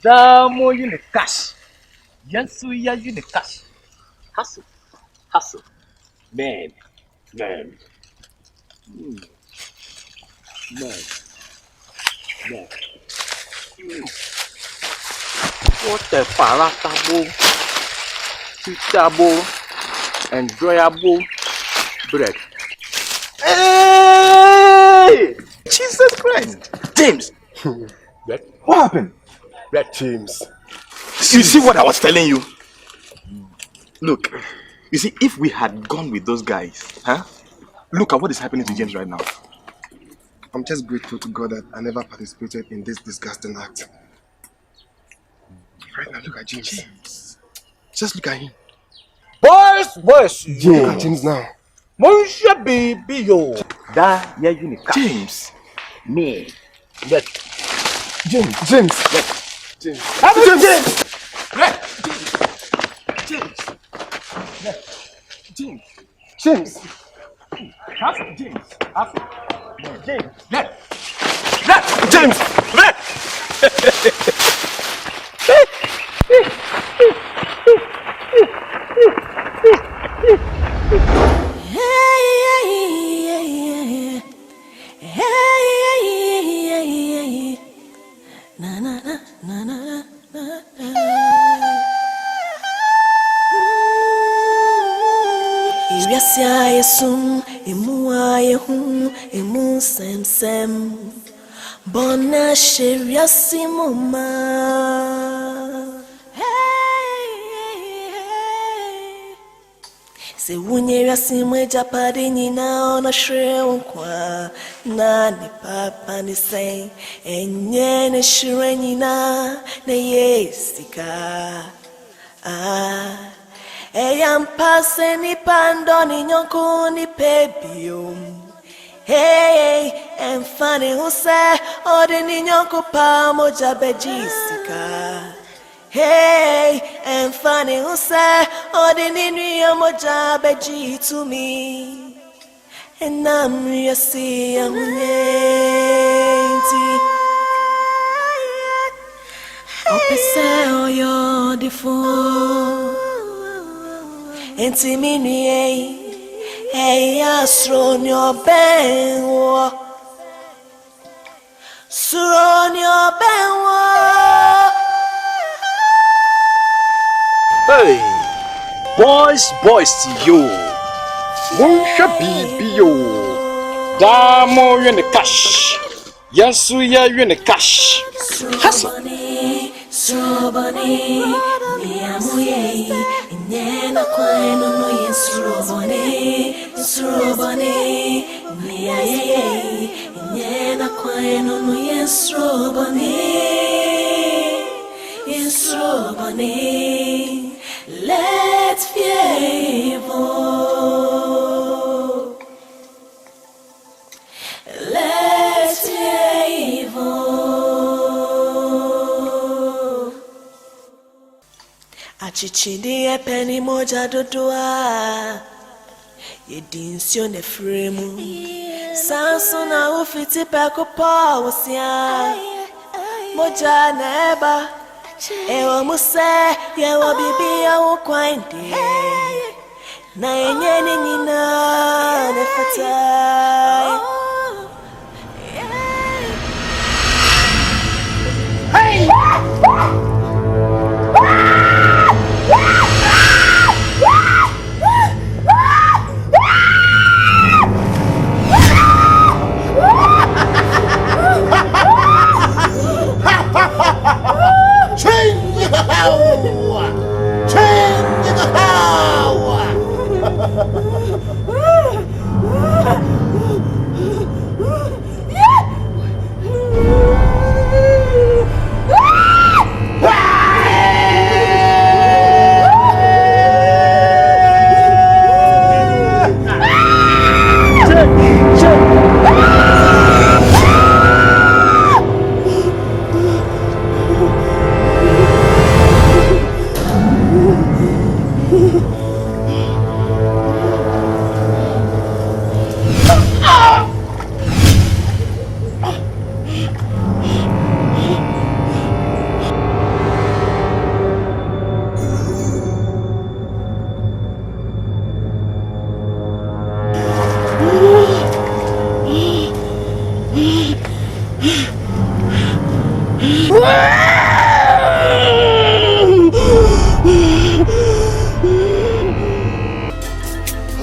Damo you cash. Yansu ya you cash. Hustle. Hustle. Man. Man. Man. Man. What a palatable, suitable, enjoyable bread. Hey! Jesus Christ! James! What happened? James. You see what I was telling you? Look, you see, if we had gone with those guys, huh? Look at what is happening to James right now. I'm just grateful to God that I never participated in this disgusting act. Right now, look at James. Just look at him. Boys! James. Look at James now. Monsieur baby yo. Da ya unica. James. Me. Let. James. Let. James. Let. James. James. Have James. James. Let. James. Yesum, Imuayehu, Imu Sem, Bona Sheriasimuma. Se Wunyera Simwe Japadi Nina on a shrill qua, Nani Papa ni say, and Yen Shirenina, ne yesika. Ah. Eyam pase ni pando ni nyonko ni pebium. Hey, enfane use ode ni nyonko pa moja bejisika. Hey, enfane use ode ni nuyo moja beji to me. And I'm yasi amunyenti. Opese oyo defo. Enti minye, Suro nyo benwo. Suro nyo benwo. Hey, boys to you. Monsieur baby yo. Damo you the cash. Yansu ya you the cash. Hustle. Suro bunny, miamuye. Nena kwenu no Suro bunny, nena kwenu no Suro bunny, let's Achichindi epeni moja dodua Yedinsio ne fremu Sansuna ufiti peko pawosia Moja neba Ewa muse Yewa bibi ya ukwaindi Na yenye nina nefatai Hey!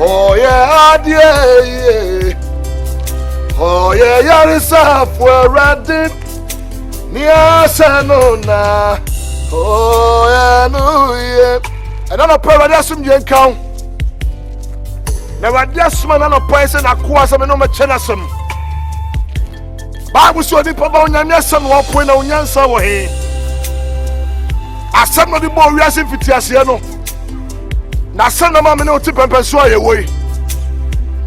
Oh yeah, dear. Oh yeah, yarisa for ready. Nia sanona. Oh yeah, no yeah. And I'm a paradise from Yankau. Now I just man on a person I quas some no machenasum. Bible so the papa on your son walk when on your son were here. As some of the boy we are seeing Fitiasiano. Now son of mamma no tip and pursue away.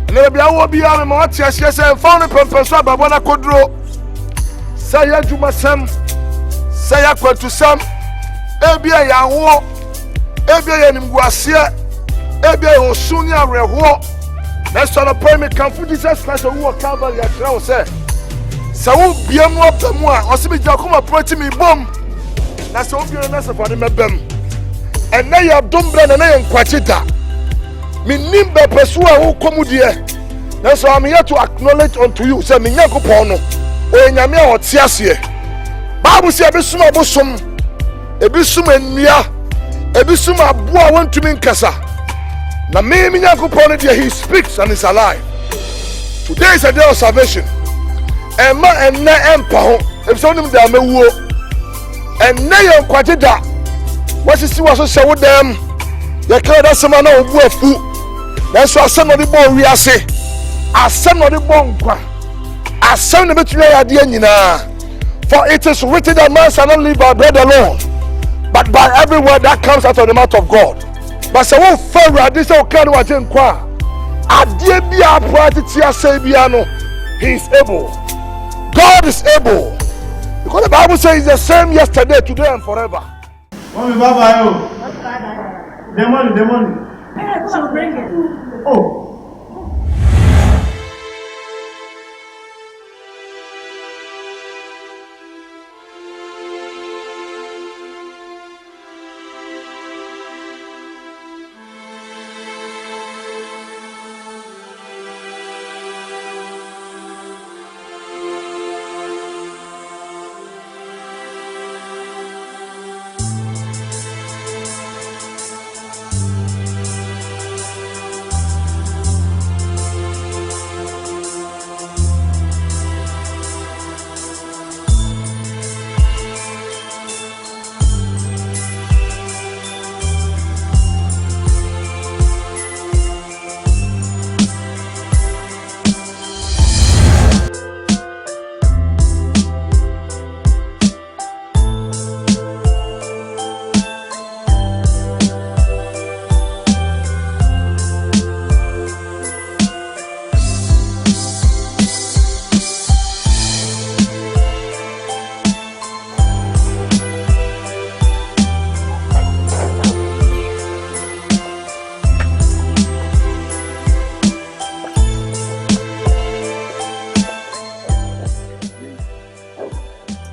And there will be a Matias and found a purpose by what I could draw. Say ya to my son, say ya to some. Ebia ya wo, ebia ya nimguasia, ebia ya osunya reho. Let's start a prayer. Me can for Jesus Christ who will cover your crown. Say, so be a more than one. Or see me come approach me boom. That's all you're not for them. And now you have done brand and I am quachita. Me nimbe pesua who come here. That's why I'm here to acknowledge unto you. Say, me nyako pono. O nyame o tiasie. Bible say ebisuma bosom. Ebisuma nnua. Ebisuma aboa wantumi nkasa. Na me nyako pono there he speaks and is alive. Today is a day of salvation. Emma and na empa ho. Ebisoma nim da mewuo. And na yon kwatida. What is was so with them? You can't ask someone who will fool. That's why some of the bone we are say. As some of the bone, as some of the between idea. For it is written that man shall not live by bread alone, but by every word that comes out of the mouth of God. But so what further this all kind of what in qua. Adie be a practice say biano. He is able. God is able. Because the Bible says the same yesterday, today, and forever. Mommy, bye-bye. The money. Hey, come on, bring it. Oh.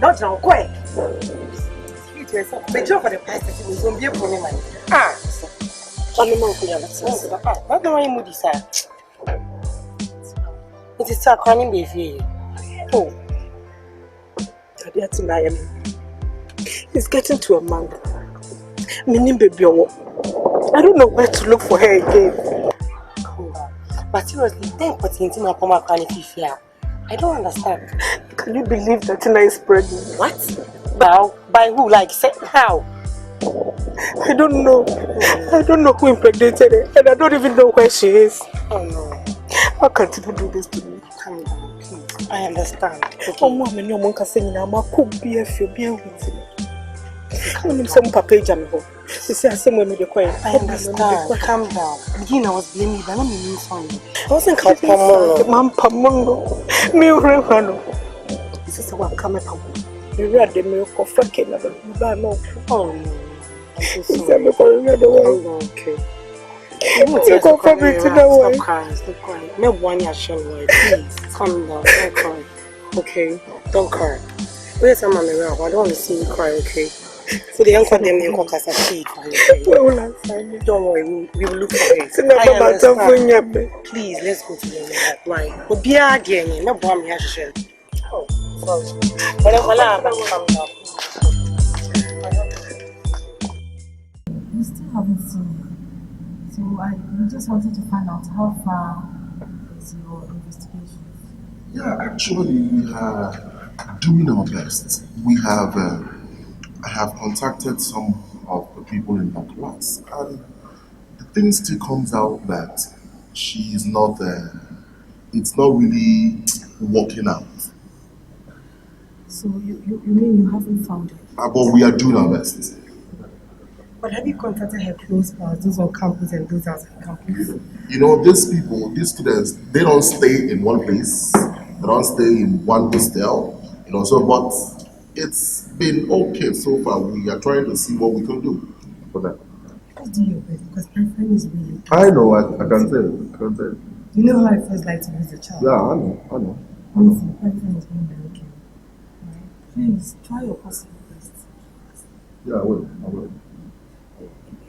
Not now, quick. The job for the price that was going to be a problem. Ah, I'm not going to say, what do I moody, sir? It is a crying baby. Oh, it's getting to a man. Meaning, baby, I don't know where to look for her again. Oh, but seriously, thank for thinking my poor crying fear. I don't understand. Can you believe that Tina is pregnant? What? How? By who? Like, say, how? I don't know. I don't know who impregnated her, and I don't even know where she is. Oh no. How can Tina do this to me? Calm down, please. I understand. Oh, mom, and your mom can say, I'm a cook, be a few, be a with me. I'm some papa jam. You see, I say, when you're quiet. I understand. Calm down. Begin, I was blaming you, but I'm not sorry. I wasn't calling Mom Pamongo. Me, Revano. This is what coming from. You read the milk of fucking of the no. Oh, no. I'm so sorry. Okay. You go for me to know why. Stop crying, stop crying. No one year shall worry. Please, calm down. Don't cry. Okay? Don't cry. Where's my mommy around? I don't want to see you cry, okay? So the young for them, they cook us a shade for you. Don't worry, we will look for it. Please, let's go to the right. We'll be again. No bomb, Sorry. But I'm down. We still haven't seen it. So we just wanted to find out how far is your investigation. Yeah, actually, we are doing our best. I have contacted some of the people in her class, and the thing still comes out that she is not, it's not really working out. So you mean you haven't found it? But we are doing our best. But have you contacted her close pals, those on campus and those outside campus? You know, these students, they don't stay in one place. They don't stay in one hostel. You know, so but it's been okay so far. We are trying to see what we can do for them. Just do your best because my friend is really. I know, I can tell. You know how it feels like to lose a child? Yeah, I know. Honestly, everything is going very okay. Right? Please try your possible best. Yeah, I will.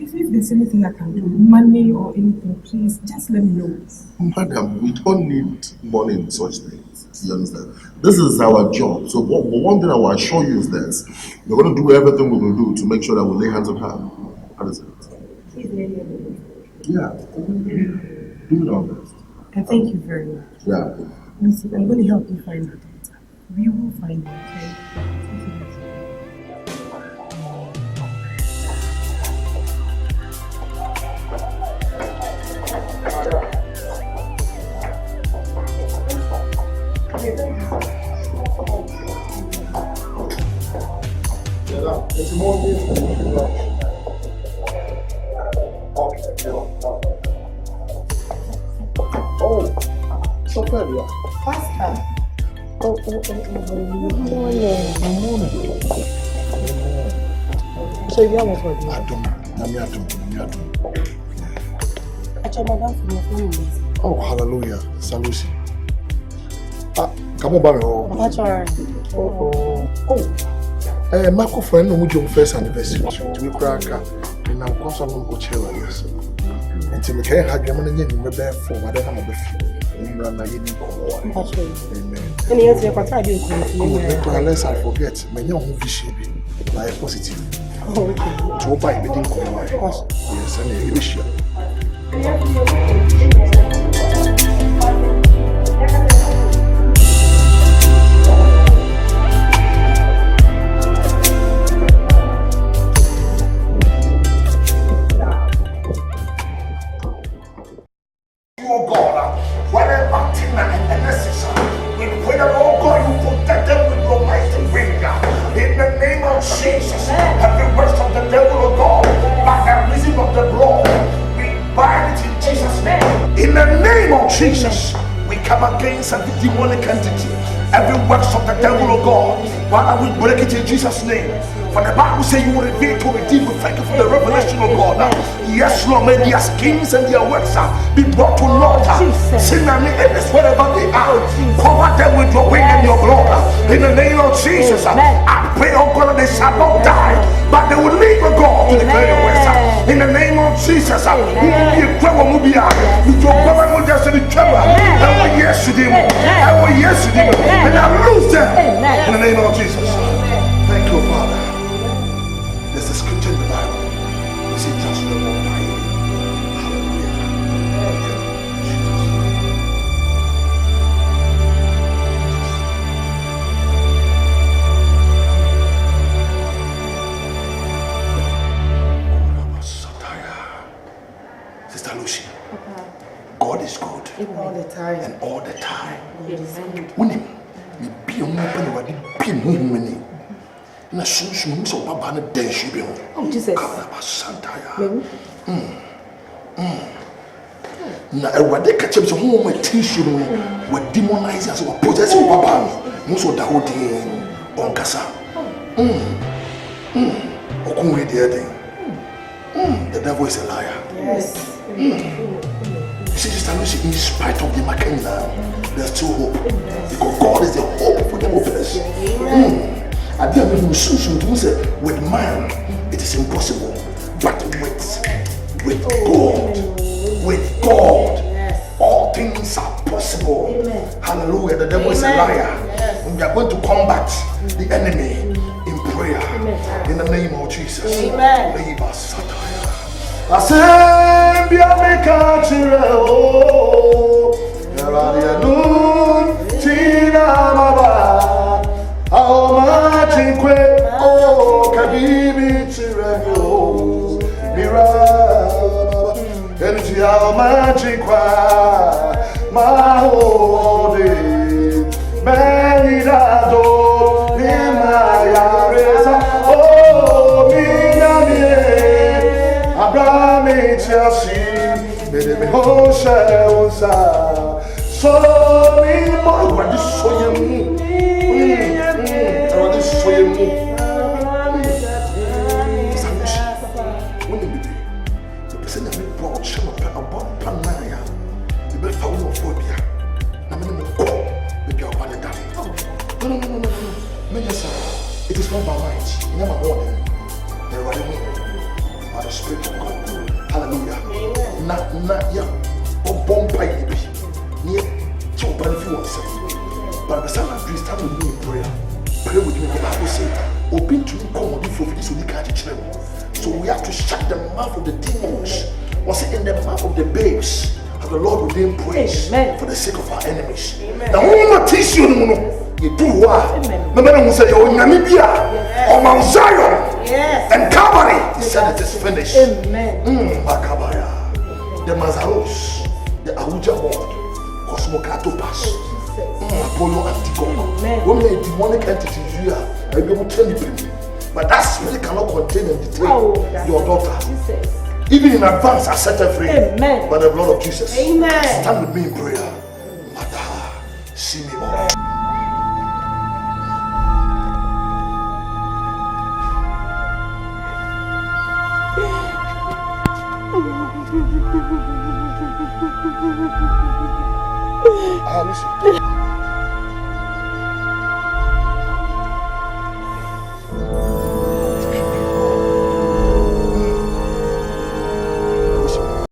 If there's anything I can do, money or anything, please just let me know. Madam, we don't need money in such things. You understand? This is our job. So one thing I will assure you is this. We're going to do everything we will do to make sure that we lay hands on her. That is it. Yeah. Do our best. And thank you very much. Yeah. Listen, I'm going to help you find her daughter. We will find her, okay? Thank you. Oh, so fair you are. Pastor. Good morning. So you almost what? Actually, madam from your family. Oh, hallelujah. Salusi. Come on, baby. Marco friend, no much first anniversary. To be crack, and I'm constantly go chill like this. Until we can't have them and you may bear for what I have a few. Amen. And yes, you're contradicting. Unless I forget, my young vision like positive. Oh, okay. To buy the thing. Yes, and you wish you. Oh God, whatever thing and necessary, we pray that, oh God, you protect them with your mighty finger. In the name of Jesus, every works of the devil, oh God, by the reason of the blood, we bind it in Jesus' name. In the name of Jesus, we come against every demonic entity, every works of the devil, oh God. Father, we break it in Jesus' name. For the Bible says you will reveal to redeem. We thank you for the revelation of God. Yes, Lord, may their schemes and their works be brought to naught. Sin and enemies, wherever they are, cover them with your wing and your blood. In the name of Jesus, I pray, oh God, that they shall not die, but they will live, oh God, to declare your words. In the name of Jesus, and I lose them. In the name of Jesus. Thank you, Father. There's a scripture in the Bible. We say just the one by you. Hallelujah. Sister Lucy, God is good. All the time. And all the time. When you be a woman, what did be moving? Na sunsun so baba na den shi bi ho. Oh Jesus. Na Ewade ka chem so ho ma tissue no we demonize as we possess baba no so da ho den on kasa. Okunwe dey den. The devil is a liar. Yes. See, Sister Lucy, in spite of the Makena, there's still hope. Because God is the hope for the hopeless. I didn't mean with man it is impossible, but with God, all things are possible. Hallelujah. The devil is a liar. we are going to combat the enemy in prayer. In the name of Jesus. Amen. Asembia meka chireo Yaradia nun tina maba Aoma chinkwe o kabibi chireo Mira Energy aoma chinkwa Mahode Menidado Nimaya reza Oh minamie Abraham Chelsea, made me Hosha Osa. So me more what this so you what this so you when you be the person that make broad shama about panaya the best found of phobia na me no go maybe I want that no me just it is not by might never one there what by the Spirit of God. Hallelujah. Na ya bomba yibi. Ni to benefit yourself. But the son of Christ start with me in prayer. Pray with me. The Bible says, "Open to me come on for this only can't teach them." So we have to shut the mouth of the demons. Was it in the mouth of the babes? And the Lord will then praise for the sake of our enemies. Now we will not teach you no. You do what? No matter who say you're in Namibia or Mount Zion. Yes. And Calvary, he said it is finished. Amen. Makabaya. The Mazaros, the Ahuja Ward, Cosmocato Pass, Apollo Antigon. Women are demonic entities you are, I be able to tell you. But that spirit cannot contain and detain your daughter. Jesus. Even in advance, I set her free. Amen. By the blood of Jesus. Amen. Stand with me in prayer. Mata, see me more. Listen.